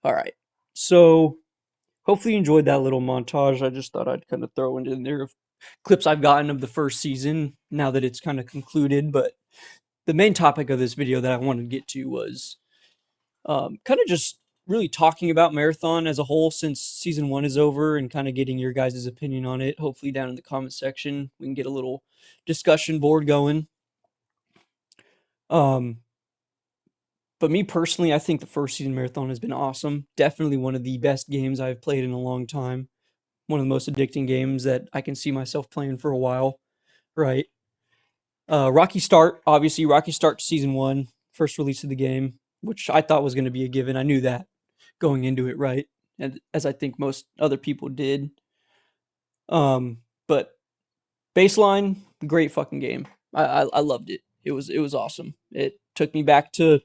All right. So hopefully you enjoyed that little montage. I just thought I'd kind of throw in there of clips I've gotten of the first season now that it's kind of concluded. But the main topic of this video that I wanted to get to was kind of just really talking about Marathon as a whole since season one is over and kind of getting your guys' opinion on it. Hopefully down in the comment section we can get a little discussion board going. Um, But me personally, I think the first season Marathon has been awesome. Definitely one of the best games I've played in a long time. One of the most addicting games that I can see myself playing for a while. Right. Rocky Start, obviously, Rocky Start to season one, first release of the game, which I thought was going to be a given. I knew that going into it, right? And as I think most other people did. But baseline, great fucking game. I loved it. It was awesome. It took me back to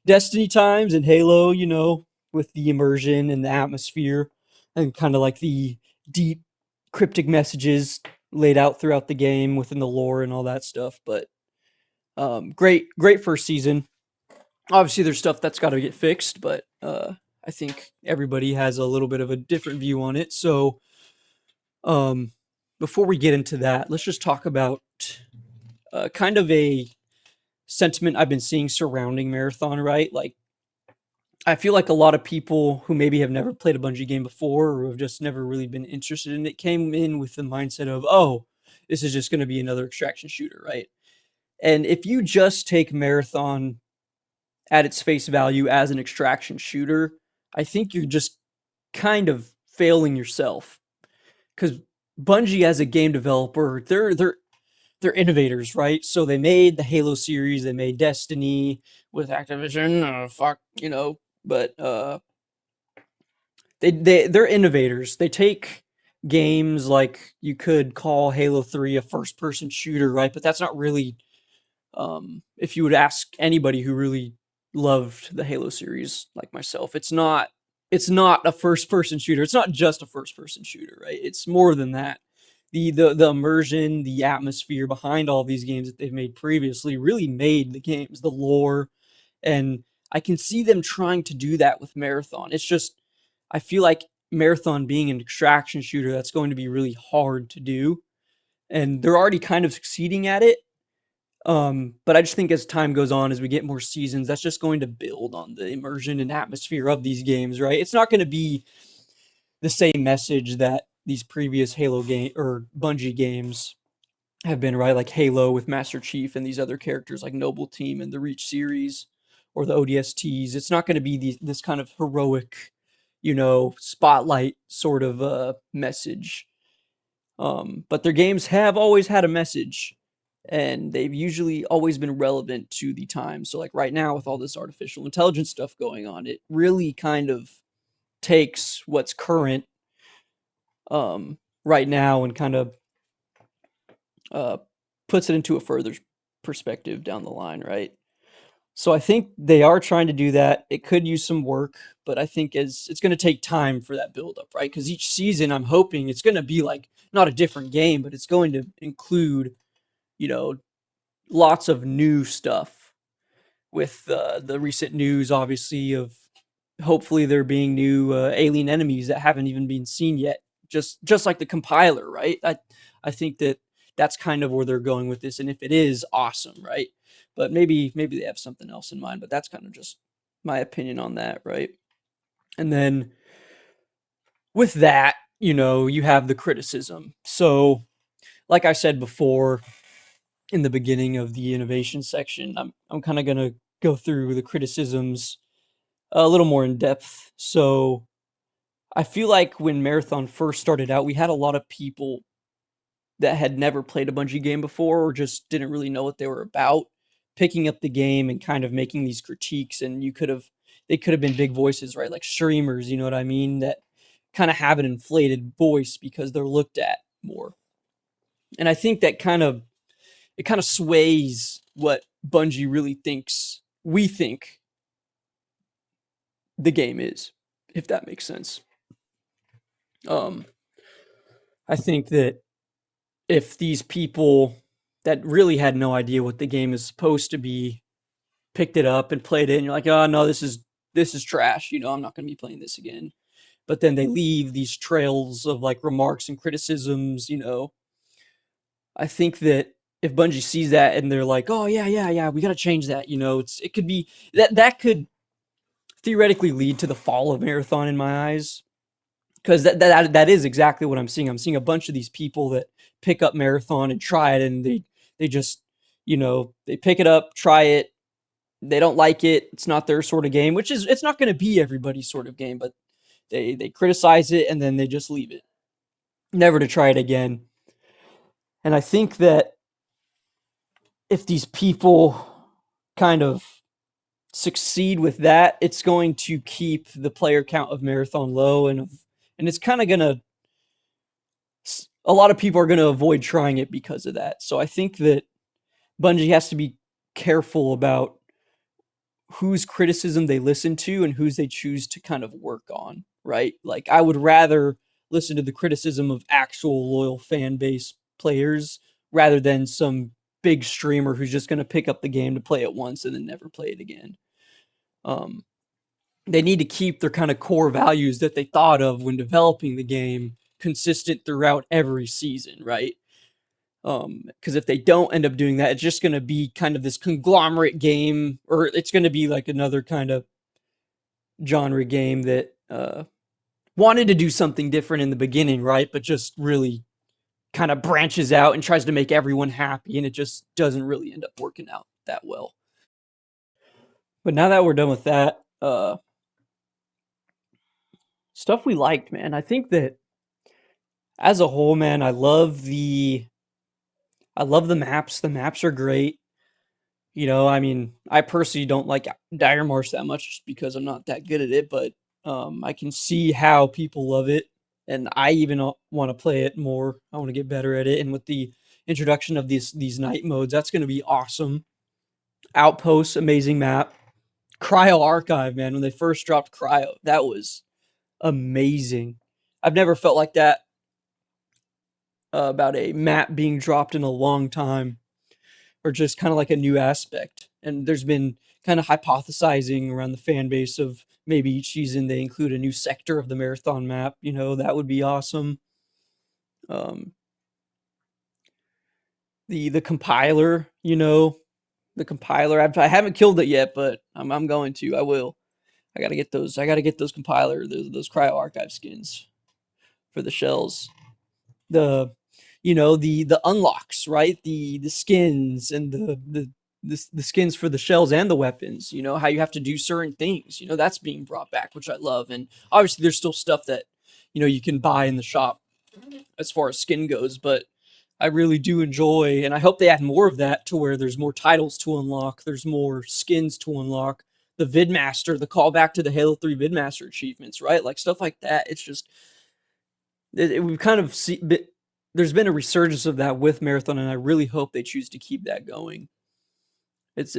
Destiny times and Halo, with the immersion and the atmosphere and kind of like the deep cryptic messages laid out throughout the game within the lore and all that stuff. But great first season. Obviously, there's stuff that's got to get fixed, but I think everybody has a little bit of a different view on it. So um, before we get into that, let's just talk about kind of a sentiment I've been seeing surrounding Marathon, right? Like, I feel like a lot of people who maybe have never played a Bungie game before or have just never really been interested in it came in with the mindset of, oh, this is just going to be another extraction shooter, right? And if you just take Marathon at its face value as an extraction shooter, I think you're just kind of failing yourself because Bungie as a game developer, they're innovators, right? So they made the Halo series, they made Destiny with Activision, but they're innovators. They take games like you could call Halo 3 a first person shooter, right? But that's not really if you would ask anybody who really loved the Halo series like myself, it's not a first person shooter. It's not just a first person shooter, right? It's more than that. The immersion, the atmosphere behind all these games that they've made previously really made the games, the lore, and I can see them trying to do that with Marathon. It's just I feel like Marathon being an extraction shooter, that's going to be really hard to do, and they're already kind of succeeding at it. But I just think as time goes on, as we get more seasons, that's just going to build on the immersion and atmosphere of these games, right? It's not going to be the same message that these previous Halo game or Bungie games have been, right? Like Halo with Master Chief and these other characters like Noble Team and the Reach series or the ODSTs. It's not going to be this kind of heroic, spotlight sort of message. But their games have always had a message and they've usually always been relevant to the time. So like right now with all this artificial intelligence stuff going on, it really kind of takes what's current right now and kind of uh, puts it into a further perspective down the line, right? So I think they are trying to do that. It could use some work, but I think as it's going to take time for that build up, right? Because each season, I'm hoping it's going to be like not a different game, but it's going to include, you know, lots of new stuff. With the recent news, obviously, of hopefully there being new alien enemies that haven't even been seen yet. Just like the compiler, right? I think that that's kind of where they're going with this, and if it is, awesome, right? But maybe they have something else in mind. But that's kind of just my opinion on that, right? And then with that, you have the criticism. So, like I said before in the beginning of the innovation section, I'm kind of gonna go through the criticisms a little more in depth. So I feel like when Marathon first started out, we had a lot of people that had never played a Bungie game before or just didn't really know what they were about, picking up the game and kind of making these critiques. And they could have been big voices, right? Like streamers, you know what I mean? That kind of have an inflated voice because they're looked at more. And I think that it kind of sways what Bungie really thinks we think the game is, if that makes sense. Um, I think that if these people that really had no idea what the game is supposed to be picked it up and played it, and you're like, oh no, this is trash. I'm not going to be playing this again. But then they leave these trails of like remarks and criticisms. I think that if Bungie sees that and they're like, oh yeah, we got to change that. It could be that could theoretically lead to the fall of Marathon in my eyes, because that is exactly what I'm seeing. I'm seeing a bunch of these people that pick up Marathon and try it, and they just they pick it up, try it, they don't like it. It's not their sort of game, which is it's not going to be everybody's sort of game, but they criticize it and then they just leave it, never to try it again. And I think that if these people kind of succeed with that, it's going to keep the player count of Marathon low, and it's kind of going to, a lot of people are going to avoid trying it because of that. So I think that Bungie has to be careful about whose criticism they listen to and whose they choose to kind of work on, right? Like, I would rather listen to the criticism of actual loyal fan base players rather than some big streamer who's just going to pick up the game to play it once and then never play it again. They need to keep their kind of core values that they thought of when developing the game consistent throughout every season, right? Because if they don't end up doing that, it's just going to be kind of this conglomerate game, or it's going to be like another kind of genre game that wanted to do something different in the beginning, right? But just really kind of branches out and tries to make everyone happy, and it just doesn't really end up working out that well. But now that we're done with that, stuff we liked, man. I think that as a whole, man, I love the maps. The maps are great. I mean, I personally don't like Dire Marsh that much just because I'm not that good at it, but I can see how people love it, and I even want to play it more. I want to get better at it, and with the introduction of these night modes, that's going to be awesome. Outposts, amazing map. Cryo Archive, man, when they first dropped Cryo, that was amazing. I've never felt like that about a map being dropped in a long time, or just kind of like a new aspect. And there's been kind of hypothesizing around the fan base of maybe each season they include a new sector of the Marathon map. That would be awesome. The compiler, the compiler. I haven't killed it yet, but I'm going to. I will. I gotta get those. I gotta get those compiler, those Cryo Archive skins for the shells. The unlocks, right? The skins and the skins for the shells and the weapons. How you have to do certain things. That's being brought back, which I love. And obviously, there's still stuff that you can buy in the shop as far as skin goes, but I really do enjoy, and I hope they add more of that to where there's more titles to unlock, there's more skins to unlock, the Vidmaster, the callback to the Halo 3 Vidmaster achievements, right? Like stuff like that. It's just, we've kind of there's been a resurgence of that with Marathon, and I really hope they choose to keep that going. That's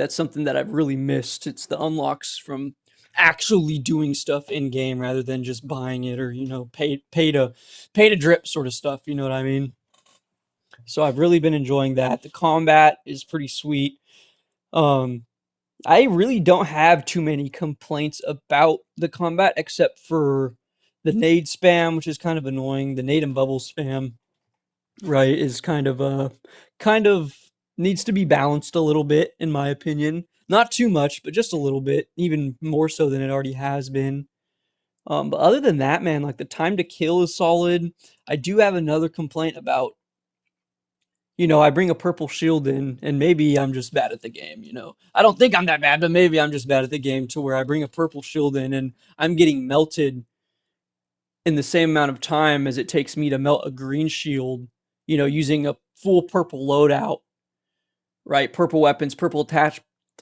something that I've really missed. It's the unlocks from actually doing stuff in game rather than just buying it or pay to drip sort of stuff. You know what I mean? So I've really been enjoying that. The combat is pretty sweet. I really don't have too many complaints about the combat except for the nade spam, which is kind of annoying. The nade and bubble spam, right, is kind of needs to be balanced a little bit, in my opinion. Not too much, but just a little bit, even more so than it already has been. But other than that, man, like the time to kill is solid. I do have another complaint about, I bring a purple shield in, and maybe I'm just bad at the game, I don't think I'm that bad, but maybe I'm just bad at the game to where I bring a purple shield in and I'm getting melted in the same amount of time as it takes me to melt a green shield, using a full purple loadout, right? Purple weapons, purple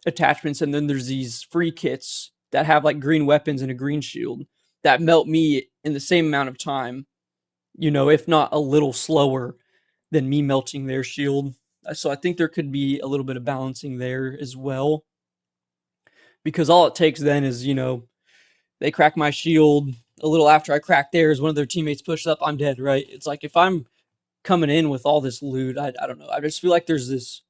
attachments, and then there's these free kits that have like green weapons and a green shield that melt me in the same amount of time, if not a little slower than me melting their shield. So I think there could be a little bit of balancing there as well. Because all it takes then is, they crack my shield a little after I crack theirs, one of their teammates pushes up, I'm dead, right? It's like if I'm coming in with all this loot, I don't know. I just feel like there's this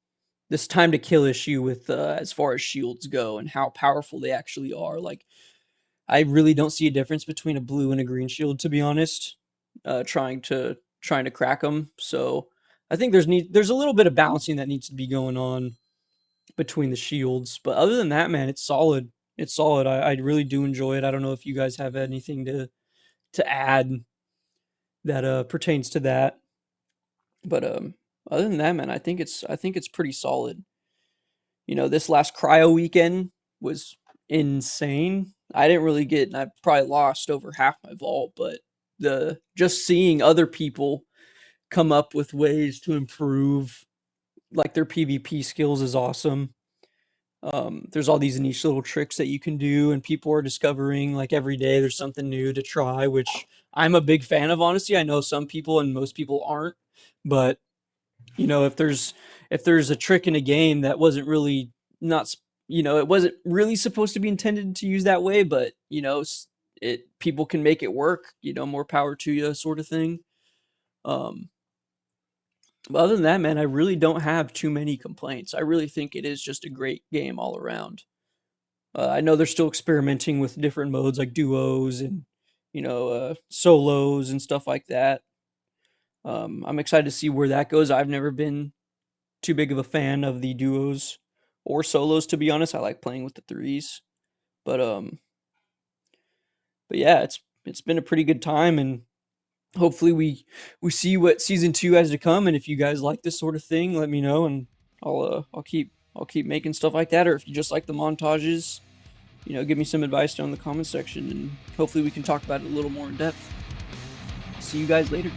this time to kill issue with as far as shields go and how powerful they actually are. Like, I really don't see a difference between a blue and a green shield, to be honest. Trying to crack them. So I think there's a little bit of balancing that needs to be going on between the shields. But other than that, man, it's solid. It's solid. I really do enjoy it. I don't know if you guys have anything to add that pertains to that. But other than that, man, I think it's pretty solid. You know, this last cryo weekend was insane. I didn't really get, and I probably lost over half my vault, but the just seeing other people come up with ways to improve like their PvP skills is awesome. There's all these niche little tricks that you can do, and people are discovering like every day there's something new to try, which I'm a big fan of. Honestly, I know some people and most people aren't, but you know, if there's a trick in a game that wasn't really not you know, it wasn't really supposed to be intended to use that way, but you know, it people can make it work. You know, more power to you, sort of thing. Um, but other than that, man, I really don't have too many complaints. I really think it is just a great game all around. I know they're still experimenting with different modes like duos and solos and stuff like that. I'm excited to see where that goes. I've never been too big of a fan of the duos or solos, to be honest. I like playing with the threes, but yeah, it's been a pretty good time, and hopefully we see what season 2 has to come. And if you guys like this sort of thing, let me know, and I'll keep making stuff like that. Or if you just like the montages, you know, give me some advice down in the comment section, and hopefully we can talk about it a little more in depth. See you guys later.